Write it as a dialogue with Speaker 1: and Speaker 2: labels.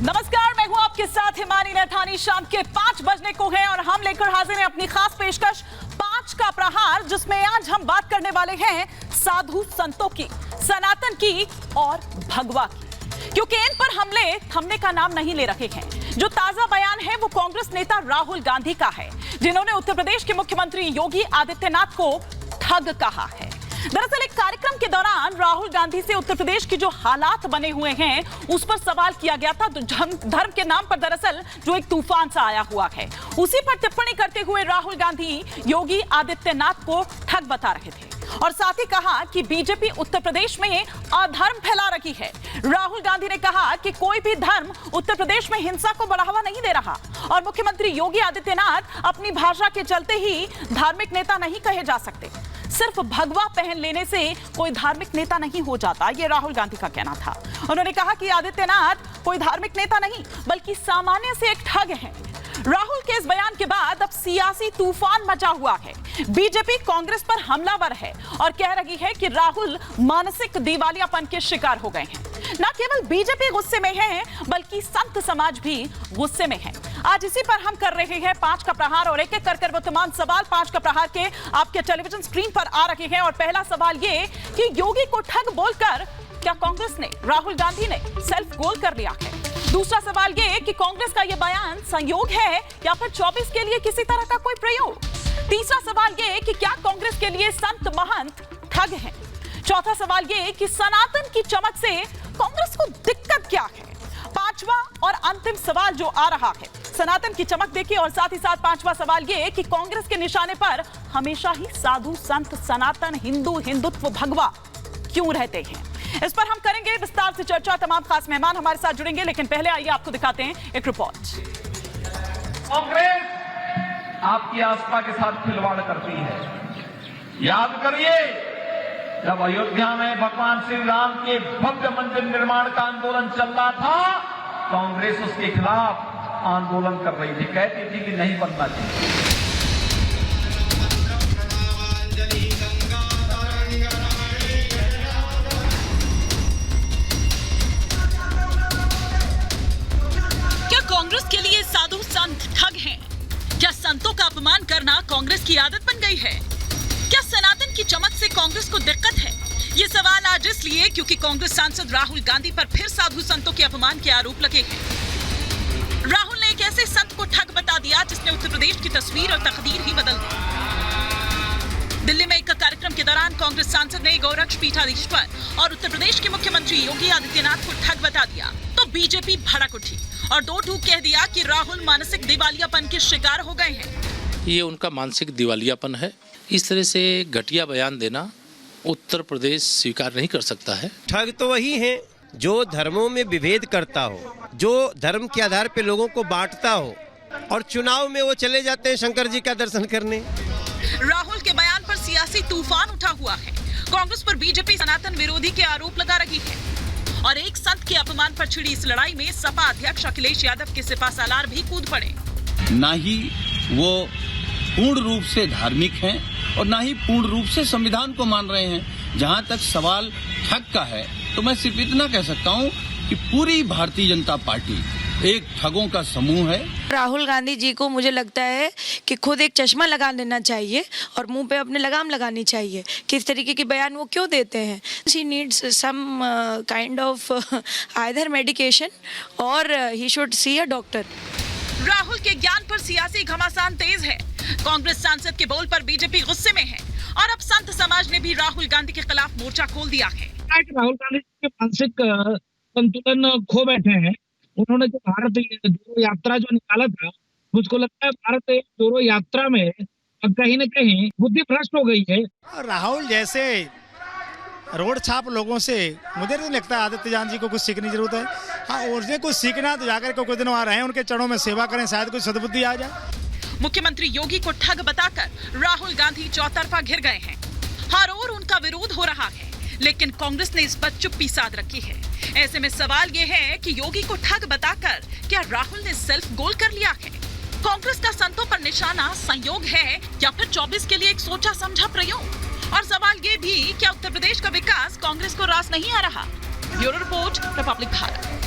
Speaker 1: नमस्कार, मैं हूं आपके साथ हिमानी नैथानी। शाम के 5 बजने को है और हम लेकर हाजिर हैं अपनी खास पेशकश 5 का प्रहार, जिसमें आज हम बात करने वाले हैं साधु संतों की, सनातन की और भगवा की, क्योंकि इन पर हमले थमने का नाम नहीं ले रहे हैं। जो ताजा बयान है वो कांग्रेस नेता राहुल गांधी का है, जिन्होंने उत्तर प्रदेश के मुख्यमंत्री योगी आदित्यनाथ को ठग कहा है। दरअसल एक कार्यक्रम के दौरान राहुल गांधी से उत्तर प्रदेश की जो हालात बने हुए हैं उस पर सवाल किया गया था। तो धर्म के नाम पर दरअसल जो एक तूफान सा आया हुआ है, उसी पर टिप्पणी करते हुए राहुल गांधी योगी आदित्यनाथ को ठग बता रहे थे और साथ ही कहा कि बीजेपी उत्तर प्रदेश में अधर्म फैला रही है। राहुल गांधी ने कहा कि कोई भी धर्म उत्तर प्रदेश में हिंसा को बढ़ावा नहीं दे रहा और मुख्यमंत्री योगी आदित्यनाथ अपनी भाषा के चलते ही धार्मिक नेता नहीं कहे जा सकते। सिर्फ भगवा पहन लेने से कोई धार्मिक नेता नहीं हो जाता, ये राहुल गांधी का कहना था। उन्होंने कहा कि आदित्यनाथ कोई धार्मिक नेता नहीं बल्कि सामान्य से एक ठग हैं। राहुल के इस बयान के बाद अब सियासी तूफान मचा हुआ है। बीजेपी कांग्रेस पर हमलावर है और कह रही है कि राहुल मानसिक दिवालियापन के शिकार हो गए हैं। न केवल बीजेपी गुस्से में है बल्कि संत समाज भी गुस्से में है। आज इसी पर हम कर रहे हैं 5 का प्रहार और एक एक कर वो तमाम सवाल 5 का प्रहार के आपके टेलीविजन स्क्रीन पर आ रहे हैं। और पहला सवाल ये कि योगी को ठग बोलकर क्या कांग्रेस ने, राहुल गांधी ने सेल्फ गोल कर लिया है? दूसरा सवाल ये कि कांग्रेस का ये बयान संयोग है या फिर 24 के लिए किसी तरह का कोई प्रयोग? तीसरा सवाल ये कि क्या कांग्रेस के लिए संत महंत ठग हैं? चौथा सवाल ये कि सनातन की चमक से कांग्रेस को दिक्कत क्या है? पांचवा और अंतिम सवाल जो आ रहा है सनातन की चमक देखिए, और साथ ही साथ पांचवा सवाल ये कि कांग्रेस के निशाने पर हमेशा ही साधु संत सनातन हिंदू हिंदुत्व भगवा क्यों रहते हैं? इस पर हम करेंगे विस्तार से चर्चा। तमाम खास मेहमान हमारे साथ जुड़ेंगे, लेकिन पहले आइए आपको दिखाते हैं एक रिपोर्ट।
Speaker 2: कांग्रेस आपकी आस्था के साथ खिलवाड़ करती है। याद करिए, जब अयोध्या में भगवान श्री राम के भव्य मंदिर निर्माण का आंदोलन चल रहा था, कांग्रेस उसके खिलाफ आंदोलन कर रही थी, कहती थी कि नहीं बनना चाहिए।
Speaker 1: कांग्रेस के लिए साधु संत ठग हैं? क्या संतों का अपमान करना कांग्रेस की आदत बन गई है? क्या सनातन की चमक से कांग्रेस को दिक्कत है? ये सवाल आज इसलिए क्योंकि कांग्रेस सांसद राहुल गांधी पर फिर साधु संतों के अपमान के आरोप लगे हैं। राहुल ने एक ऐसे संत को ठग बता दिया जिसने उत्तर प्रदेश की तस्वीर और तकदीर ही बदल दी। दिल्ली में एक कार्यक्रम के दौरान कांग्रेस सांसद ने गौरक्ष पीठाधीश्वर और उत्तर प्रदेश के मुख्यमंत्री योगी आदित्यनाथ को ठग बता दिया तो बीजेपी भड़क उठी और दो टूक कह दिया कि राहुल मानसिक दिवालियापन के शिकार हो गए हैं।
Speaker 3: ये उनका मानसिक दिवालियापन है। इस तरह से घटिया बयान देना उत्तर प्रदेश स्वीकार नहीं कर सकता है।
Speaker 4: ठग तो वही है जो धर्मों में विभेद करता हो, जो धर्म के आधार पे लोगों को बांटता हो, और चुनाव में वो चले जाते हैं शंकर जी का दर्शन करने।
Speaker 1: राहुल के बयान पर सियासी तूफान उठा हुआ है। कांग्रेस पर बीजेपी सनातन विरोधी के आरोप लगा रही है और एक संत के अपमान पर छिड़ी इस लड़ाई में सपा अध्यक्ष अखिलेश यादव के सिपासालार भी कूद पड़े।
Speaker 5: ना ही वो पूर्ण रूप से धार्मिक हैं और ना ही पूर्ण रूप से संविधान को मान रहे हैं। जहां तक सवाल ठग का है तो मैं सिर्फ इतना कह सकता हूं कि पूरी भारतीय जनता पार्टी एक ठगों का समूह है।
Speaker 6: राहुल गांधी जी को मुझे लगता है कि खुद एक चश्मा लगा लेना चाहिए और मुंह पे अपने लगाम लगानी चाहिए। किस तरीके के बयान वो क्यों देते हैं? She needs some kind of either medication or he should see a doctor.
Speaker 1: Rahul के ज्ञान पर सियासी घमासान तेज है। कांग्रेस सांसद के बोल पर बीजेपी गुस्से में है और अब संत समाज ने भी राहुल गांधी के खिलाफ मोर्चा खोल दिया है।
Speaker 7: राहुल गांधी के मानसिक संतुलन खो बैठे हैं। उन्होंने जो भारत जोड़ो यात्रा जो निकाला था, मुझको लगता है भारत जोड़ो यात्रा में कहीं न कहीं बुद्धि भ्रष्ट हो गई है।
Speaker 8: राहुल जैसे रोड छाप लोगों से मुझे नहीं लगता आदित्यनाथ जी को कुछ सीखने की जरूरत है। हाँ, उन्हें कुछ सीखना तो जाकर के कुछ दिन वहाँ रहे, उनके चरणों में सेवा करें, शायद कुछ सद्बुद्धि आ जाए।
Speaker 1: मुख्यमंत्री योगी को ठग बताकर राहुल गांधी चौतरफा घिर गए हैं। हर ओर उनका विरोध हो रहा है, लेकिन कांग्रेस ने इस पर चुप्पी साध रखी है। ऐसे में सवाल ये है कि योगी को ठग बताकर क्या राहुल ने सेल्फ गोल कर लिया है? कांग्रेस का संतों पर निशाना संयोग है या फिर 24 के लिए एक सोचा समझा प्रयोग? और सवाल ये भी, क्या उत्तर प्रदेश का विकास कांग्रेस को रास नहीं आ रहा? Bureau report, Republic Bharat.